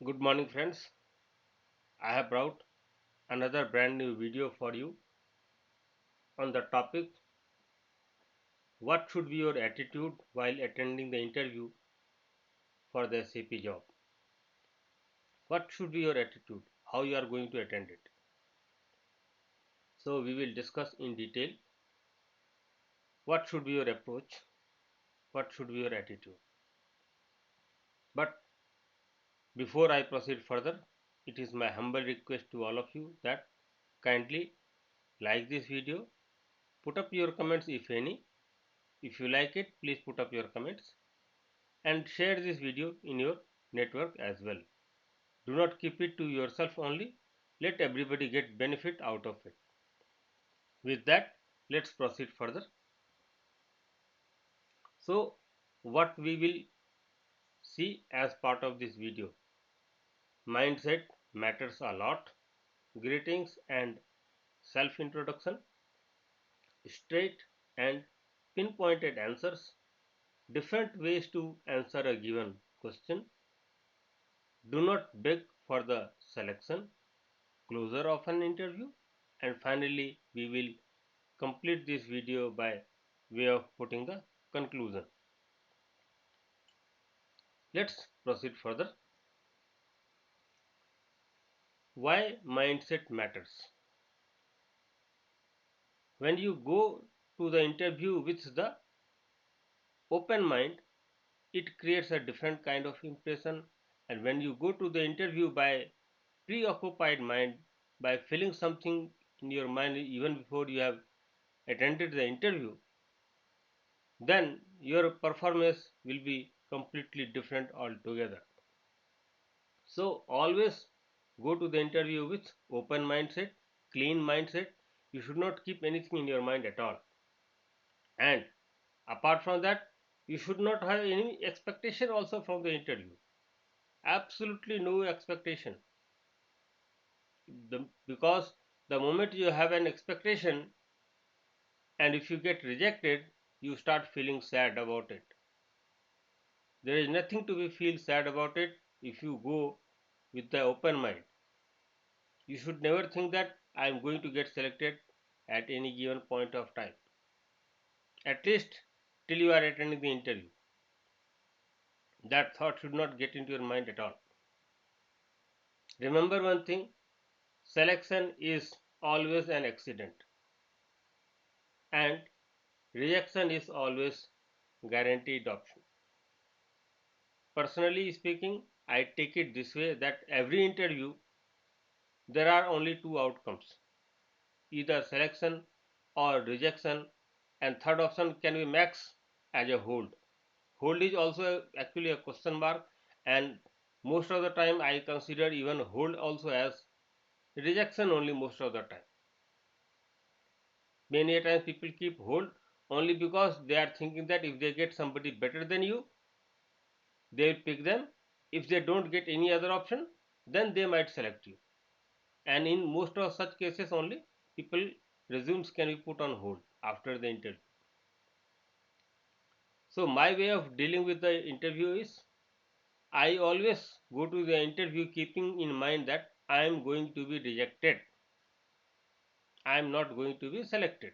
Good morning, friends. I have brought another brand new video for you on the topic what should be your attitude while attending the interview for the SAP job. What should be your attitude? How you are going to attend it? So we will discuss in detail what should be your approach, what should be your attitude. But before I proceed further, it is my humble request to all of you that kindly like this video, put up your comments if any. If you like it, please put up your comments and share this video in your network as well. Do not keep it to yourself only. Let everybody get benefit out of it. With that, let's proceed further. So, what we will see as part of this video, mindset matters a lot. Greetings and self introduction, straight and pinpointed answers, different ways to answer a given question, do not beg for the selection, closure of an interview, and finally we will complete this video by way of putting the conclusion. Let's proceed further. Why mindset matters? When you go to the interview with the open mind, it creates a different kind of impression, and when you go to the interview by preoccupied mind, by feeling something in your mind even before you have attended the interview, then your performance will be completely different altogether. So always go to the interview with open mindset, clean mindset. You should not keep anything in your mind at all. And apart from that, you should not have any expectation also from the interview. Absolutely no expectation. Because the moment you have an expectation and if you get rejected, you start feeling sad about it. There is nothing to be feel sad about it if you go with the open mind. You should never think that I am going to get selected at any given point of time. At least till you are attending the interview. That thought should not get into your mind at all. Remember one thing, selection is always an accident and rejection is always guaranteed option. Personally speaking, I take it this way that every interview there are only two outcomes, either selection or rejection, and third option can be max as a hold. Hold is also actually a question mark, and most of the time I consider even hold also as rejection only most of the time. Many a times people keep hold only because they are thinking that if they get somebody better than you, they will pick them. If they don't get any other option, then they might select you. And in most of such cases only, people resumes can be put on hold after the interview. So my way of dealing with the interview is I always go to the interview keeping in mind that I am going to be rejected. I am not going to be selected.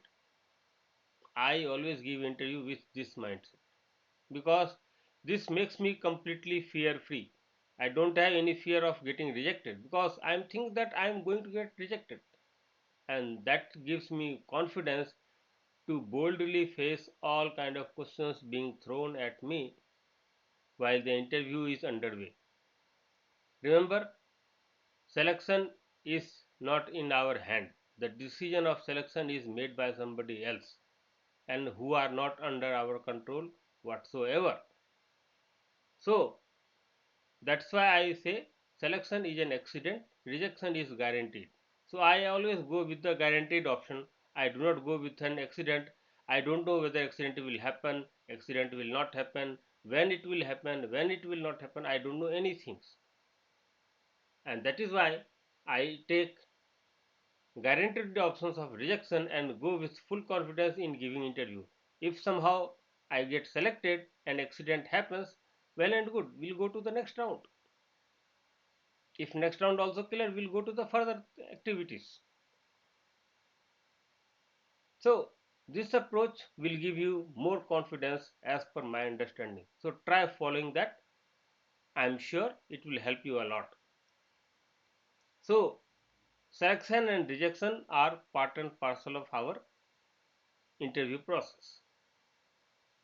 I always give interview with this mindset because this makes me completely fear free. I don't have any fear of getting rejected because I am thinking that I am going to get rejected, and that gives me confidence to boldly face all kind of questions being thrown at me while the interview is underway. Remember, selection is not in our hand. The decision of selection is made by somebody else and who are not under our control whatsoever. So that's why I say selection is an accident, rejection is guaranteed. So I always go with the guaranteed option. I do not go with an accident. I don't know whether accident will happen, accident will not happen, when it will not happen. I don't know anything. And that is why I take guaranteed the options of rejection and go with full confidence in giving interview. If somehow I get selected and accident happens, well and good, we'll go to the next round. If next round also clear, we'll go to the further activities. So this approach will give you more confidence as per my understanding. So try following that. I am sure it will help you a lot. So selection and rejection are part and parcel of our interview process.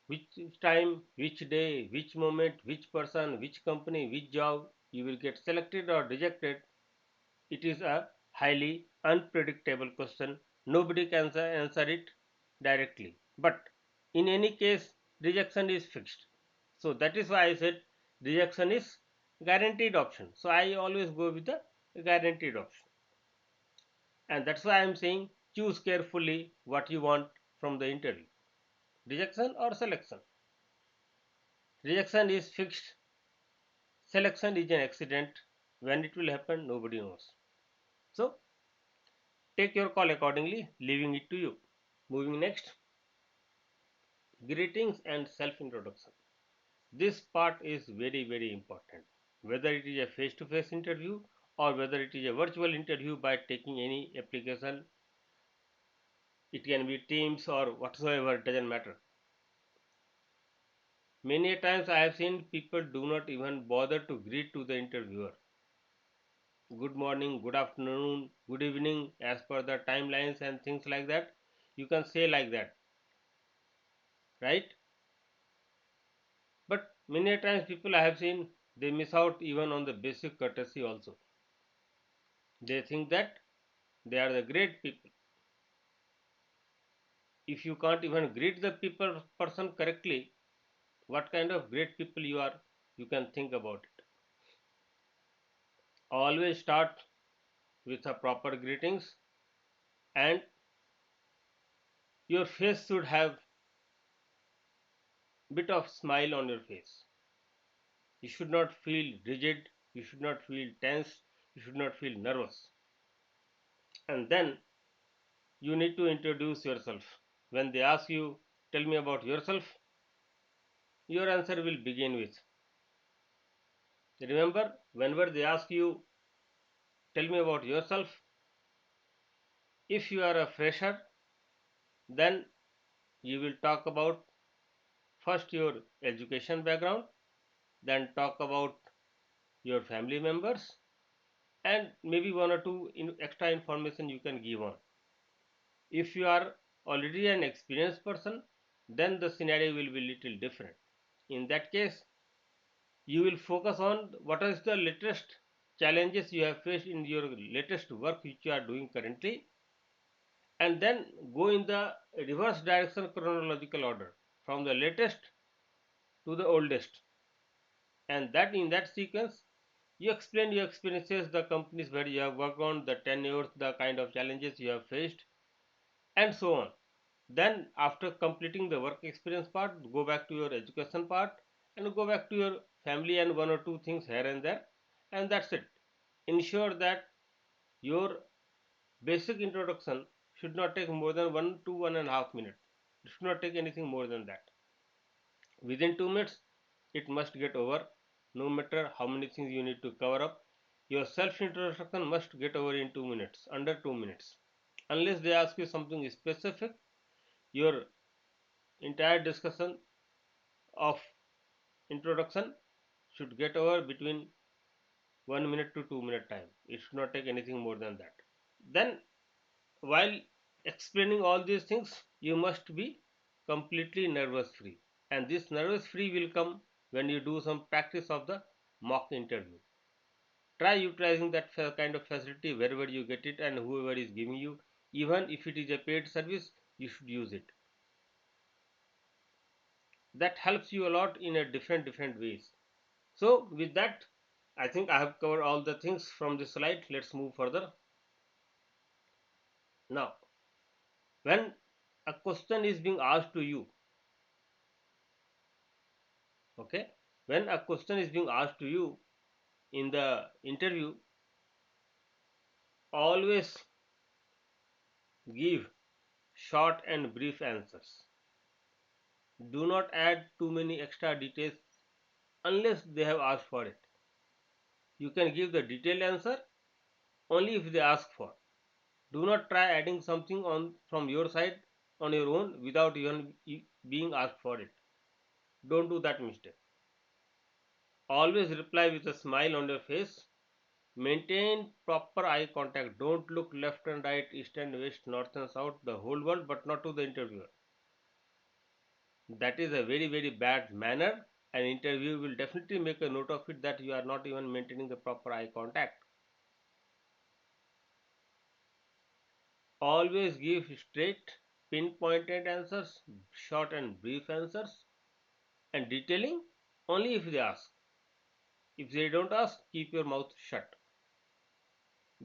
Which time, which day, which moment, which person, which company, which job you will get selected or rejected. It is a highly unpredictable question. Nobody can answer it directly. But in any case, rejection is fixed. So that is why I said rejection is guaranteed option. So I always go with the guaranteed option. And that's why I am saying choose carefully what you want from the interview. Rejection or selection. Rejection is fixed. Selection is an accident. When it will happen, nobody knows. So take your call accordingly, leaving it to you. Moving next, greetings and self-introduction. This part is very important. Whether it is a face-to-face interview or whether it is a virtual interview by taking any application, it can be Teams or whatsoever, it doesn't matter. Many times I have seen people do not even bother to greet to the interviewer. Good morning, good afternoon, good evening, as per the timelines and things like that. You can say like that, right? But many times people I have seen they miss out even on the basic courtesy also. They think that they are the great people. If you can't even greet the people person correctly, what kind of great people you are, you can think about it. Always start with a proper greetings, and your face should have bit of smile on your face. You should not feel rigid, you should not feel tense, you should not feel nervous. And then you need to introduce yourself. When they ask you, tell me about yourself, your answer will begin with. Remember, whenever they ask you, tell me about yourself, if you are a fresher, then you will talk about first your education background, then talk about your family members, and maybe one or two extra information you can give on. If you are already an experienced person, then the scenario will be little different. In that case, you will focus on what is the latest challenges you have faced in your latest work which you are doing currently, and then go in the reverse direction chronological order from the latest to the oldest, and that in that sequence you explain your experiences, the companies where you have worked on, the tenures, the kind of challenges you have faced, and so on. Then after completing the work experience part, go back to your education part and go back to your family and one or two things here and there, and that's it. Ensure that your basic introduction should not take more than 1 to 1.5 minutes. It should not take anything more than that. Within 2 minutes, it must get over, no matter how many things you need to cover up. Your self introduction must get over in 2 minutes, under 2 minutes. Unless they ask you something specific, your entire discussion of introduction should get over between 1 minute to 2 minute time. It should not take anything more than that. Then, while explaining all these things, you must be completely nervous free. And this nervous free will come when you do some practice of the mock interview. Try utilizing that kind of facility wherever you get it and whoever is giving you. Even if it is a paid service, you should use it. That helps you a lot in a different ways. So with that, I think I have covered all the things from this slide. Let's move further. Now, when a question is being asked to you, okay, when a question is being asked to you in the interview, always give short and brief answers. Do not add too many extra details unless they have asked for it. You can give the detailed answer only if they ask for. Do not try adding something on from your side on your own without even being asked for it. Don't do that mistake. Always reply with a smile on your face. Maintain proper eye contact. Don't look left and right, east and west, north and south, the whole world, but not to the interviewer. That is a very, very bad manner. An interview will definitely make a note of it that you are not even maintaining the proper eye contact. Always give straight, pinpointed answers, short and brief answers, and detailing only if they ask. If they don't ask, keep your mouth shut.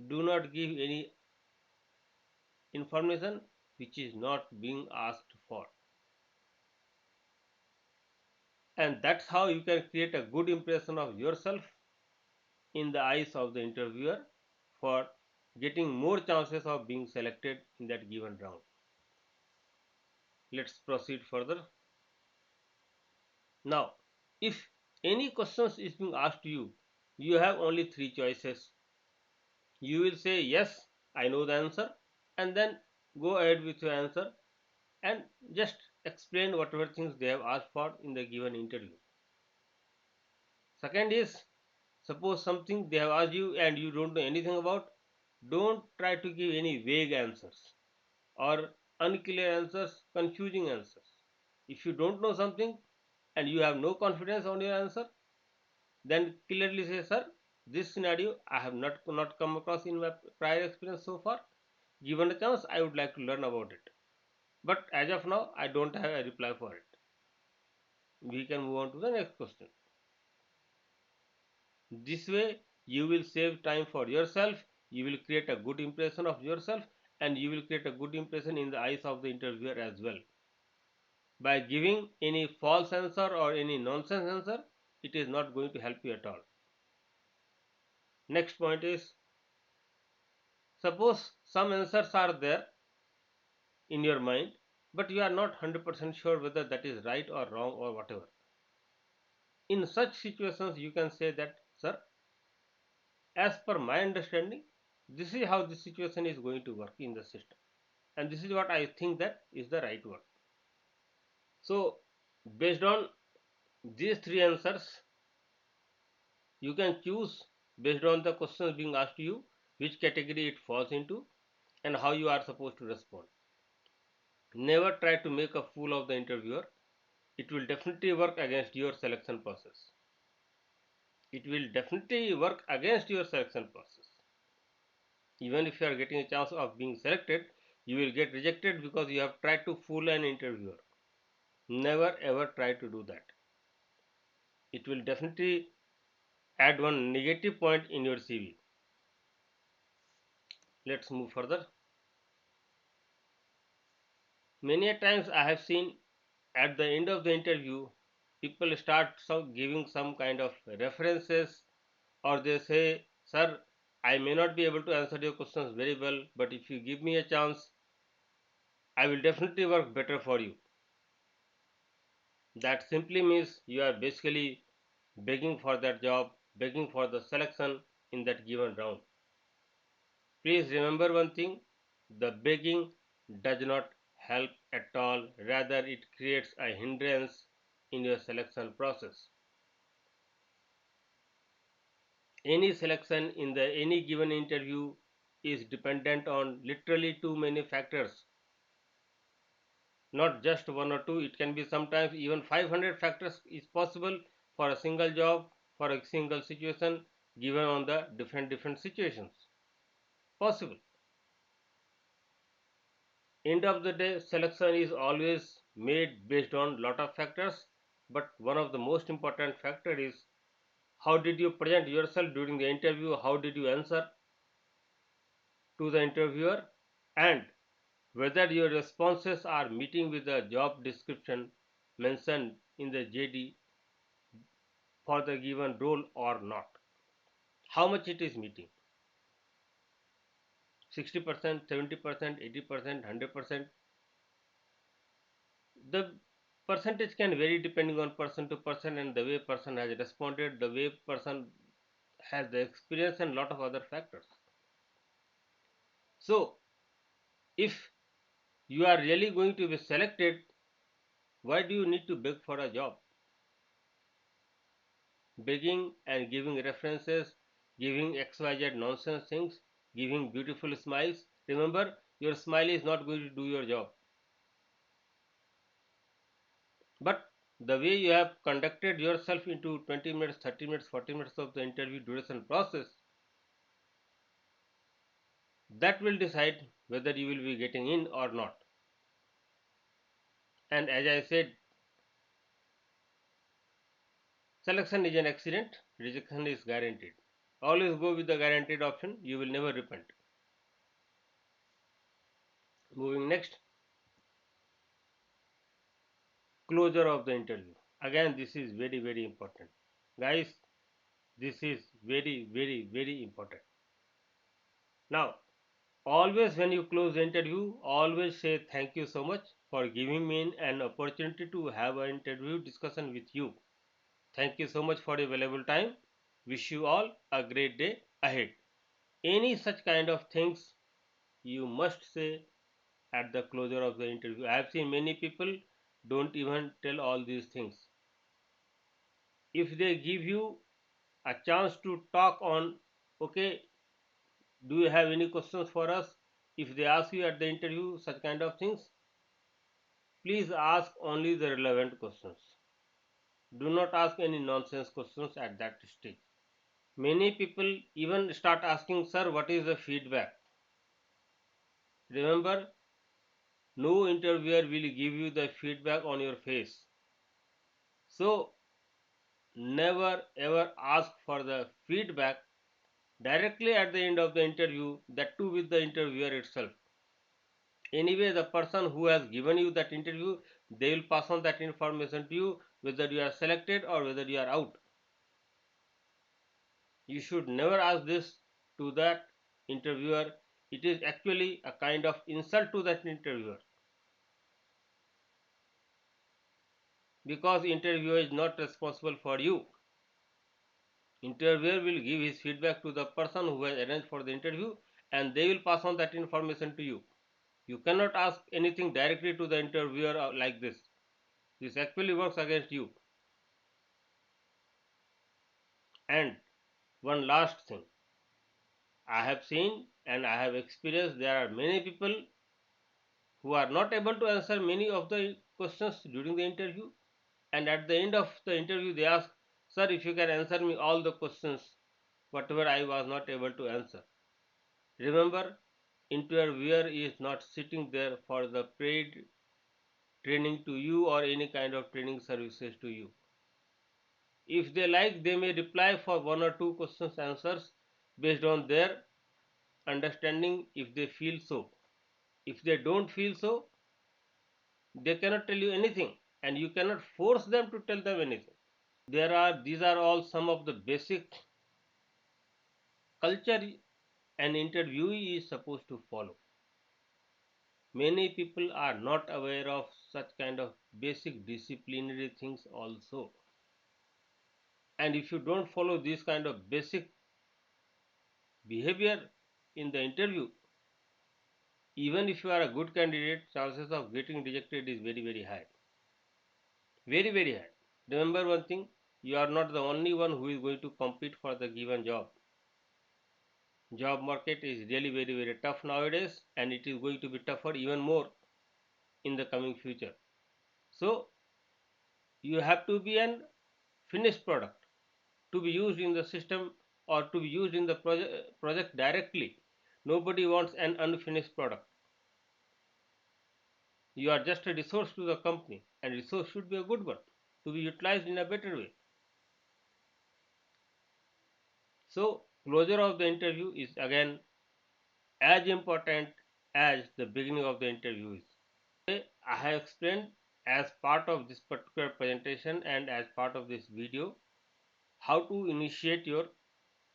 Do not give any information which is not being asked for. And that's how you can create a good impression of yourself in the eyes of the interviewer for getting more chances of being selected in that given round. Let's proceed further. Now, if any questions is being asked to you, you have only three choices. You will say yes, I know the answer, and then go ahead with your answer and just explain whatever things they have asked for in the given interview. Second is, suppose something they have asked you and you don't know anything about, don't try to give any vague answers or unclear answers, confusing answers. If you don't know something and you have no confidence on your answer, then clearly say, sir, this scenario I have not come across in my prior experience so far. Given a chance, I would like to learn about it. But as of now, I don't have a reply for it. We can move on to the next question. This way, you will save time for yourself, you will create a good impression of yourself, and you will create a good impression in the eyes of the interviewer as well. By giving any false answer or any nonsense answer, it is not going to help you at all. Next point is, suppose some answers are there in your mind, but you are not 100% sure whether that is right or wrong or whatever. In such situations, you can say that, sir, as per my understanding, this is how the situation is going to work in the system, and this is what I think that is the right one. So, based on these three answers, you can choose based on the questions being asked to you which category it falls into and how you are supposed to respond. Never try to make a fool of the interviewer. It will definitely work against your selection process. It will definitely work against your selection process. Even if you are getting a chance of being selected, you will get rejected because you have tried to fool an interviewer. Never ever try to do that. It will definitely add one negative point in your CV. Let's move further. Many a times I have seen at the end of the interview, people start giving some kind of references, or they say, sir, I may not be able to answer your questions very well, but if you give me a chance, I will definitely work better for you. That simply means you are basically begging for that job, begging for the selection in that given round. Please remember one thing, the begging does not help at all, rather, it creates a hindrance in your selection process. Any selection in the any given interview is dependent on literally too many factors, not just one or two. It can be sometimes even 500 factors is possible for a single job, for a single situation, given on the different situations possible. End of the day, selection is always made based on lot of factors, but one of the most important factor is how did you present yourself during the interview, how did you answer to the interviewer, and whether your responses are meeting with the job description mentioned in the JD for the given role or not. How much it is meeting? 60%, 70%, 80%, 100%. The percentage can vary depending on person to person and the way person has responded, the way person has the experience and lot of other factors. So if you are really going to be selected, why do you need to beg for a job? Begging and giving references, giving XYZ nonsense things, giving beautiful smiles. Remember, your smile is not going to do your job. But the way you have conducted yourself into 20 minutes, 30 minutes, 40 minutes of the interview duration process, that will decide whether you will be getting in or not. And as I said, selection is an accident, rejection is guaranteed. Always go with the guaranteed option, you will never repent. Moving next, closure of the interview. Again, this is very, very important. Guys, this is very, very, very important. Now, always when you close the interview, always say thank you so much for giving me an opportunity to have an interview discussion with you. Thank you so much for your valuable time. Wish you all a great day ahead. Any such kind of things you must say at the closure of the interview. I have seen many people don't even tell all these things. If they give you a chance to talk on, okay, do you have any questions for us? If they ask you at the interview such kind of things, please ask only the relevant questions. Do not ask any nonsense questions at that stage. Many people even start asking, sir, what is the feedback? Remember, no interviewer will give you the feedback on your face. So never ever ask for the feedback directly at the end of the interview, that too with the interviewer itself. Anyway, the person who has given you that interview, they will pass on that information to you whether you are selected or whether you are out. You should never ask this to that interviewer. It is actually a kind of insult to that interviewer, because interviewer is not responsible for you. Interviewer will give his feedback to the person who has arranged for the interview, and they will pass on that information to you. You cannot ask anything directly to the interviewer like this. This actually works against you. And one last thing, I have seen and I have experienced, there are many people who are not able to answer many of the questions during the interview, and at the end of the interview they ask, sir, if you can answer me all the questions whatever I was not able to answer. Remember, interviewer is not sitting there for the paid training to you or any kind of training services to you. If they like, they may reply for one or two questions answers based on their understanding if they feel so. If they don't feel so, they cannot tell you anything, and you cannot force them to tell them anything. These are all some of the basic culture an interviewee is supposed to follow. Many people are not aware of such kind of basic disciplinary things also. And if you don't follow this kind of basic behavior in the interview, even if you are a good candidate, chances of getting rejected is very, very high. Very, very high. Remember one thing, you are not the only one who is going to compete for the given job. Job market is really very, very tough nowadays, and it is going to be tougher even more in the coming future. So you have to be an finished product to be used in the system or to be used in the project directly. Nobody wants an unfinished product. You are just a resource to the company, and resource should be a good one to be utilized in a better way. So closure of the interview is again as important as the beginning of the interview is. Today I have explained, as part of this particular presentation and as part of this video, how to initiate your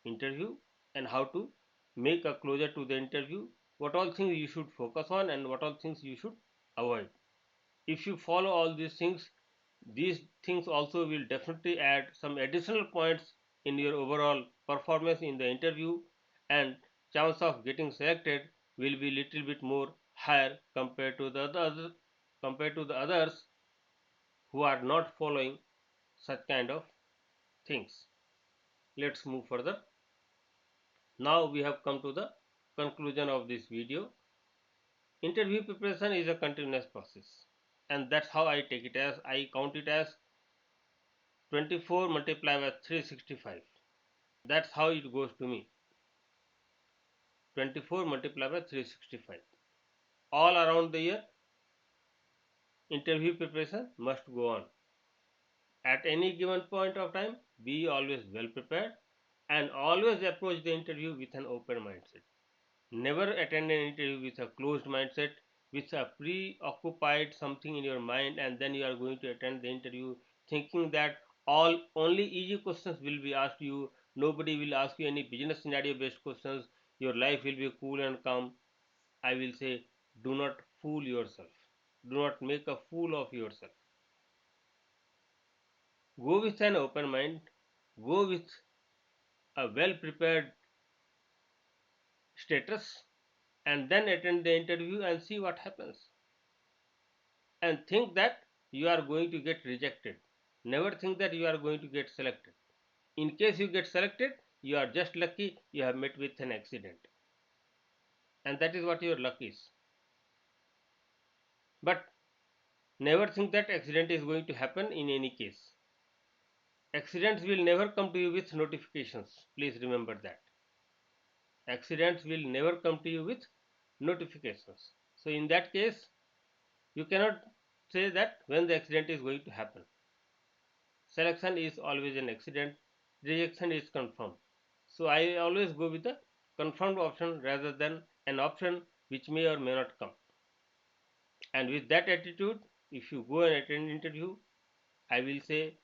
interview and how to make a closure to the interview, what all things you should focus on and what all things you should avoid. If you follow all these things also will definitely add some additional points in your overall performance in the interview, and chance of getting selected will be little bit more higher compared to the others who are not following such kind of things. Let's move further. Now we have come to the conclusion of this video. Interview preparation is a continuous process, and that's how I take it, as I count it as 24 multiplied by 365. That's how it goes to me. 24 multiplied by 365. All around the year, interview preparation must go on. At any given point of time, be always well prepared and always approach the interview with an open mindset. Never attend an interview with a closed mindset, with a preoccupied something in your mind, and then you are going to attend the interview thinking that all only easy questions will be asked you. Nobody will ask you any business scenario based questions. Your life will be cool and calm. I will say, do not fool yourself. Do not make a fool of yourself. Go with an open mind. Go with a well prepared status, and then attend the interview and see what happens. And think that you are going to get rejected. Never think that you are going to get selected. In case you get selected, you are just lucky you have met with an accident. And that is what your luck is. But never think that accident is going to happen in any case. Accidents will never come to you with notifications. Please remember that. Accidents will never come to you with notifications. So in that case, you cannot say that when the accident is going to happen. Selection is always an accident, rejection is confirmed. So I always go with the confirmed option rather than an option which may or may not come. And with that attitude, if you go and attend interview, I will say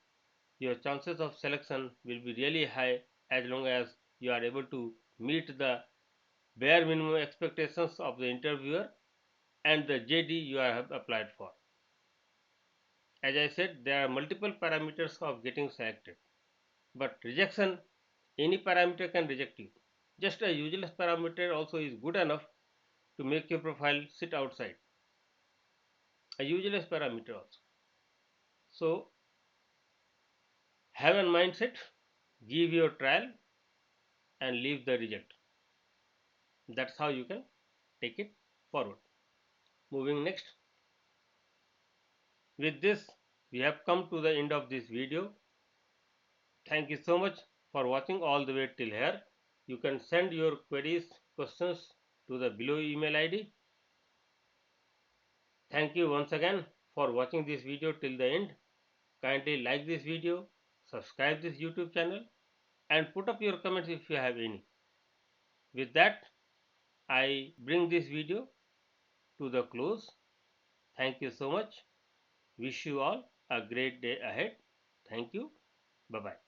your chances of selection will be really high, as long as you are able to meet the bare minimum expectations of the interviewer and the JD you have applied for. As I said, there are multiple parameters of getting selected, but rejection, any parameter can reject you. Just a useless parameter also is good enough to make your profile sit outside. A useless parameter also. So have a mindset, give your trial, and leave the reject. That's how you can take it forward. Moving next. With this, we have come to the end of this video. Thank you so much for watching all the way till here. You can send your queries, questions to the below email ID. Thank you once again for watching this video till the end. Kindly like this video, subscribe this YouTube channel, and put up your comments if you have any. With that, I bring this video to the close. Thank you so much. Wish you all a great day ahead. Thank you. Bye bye.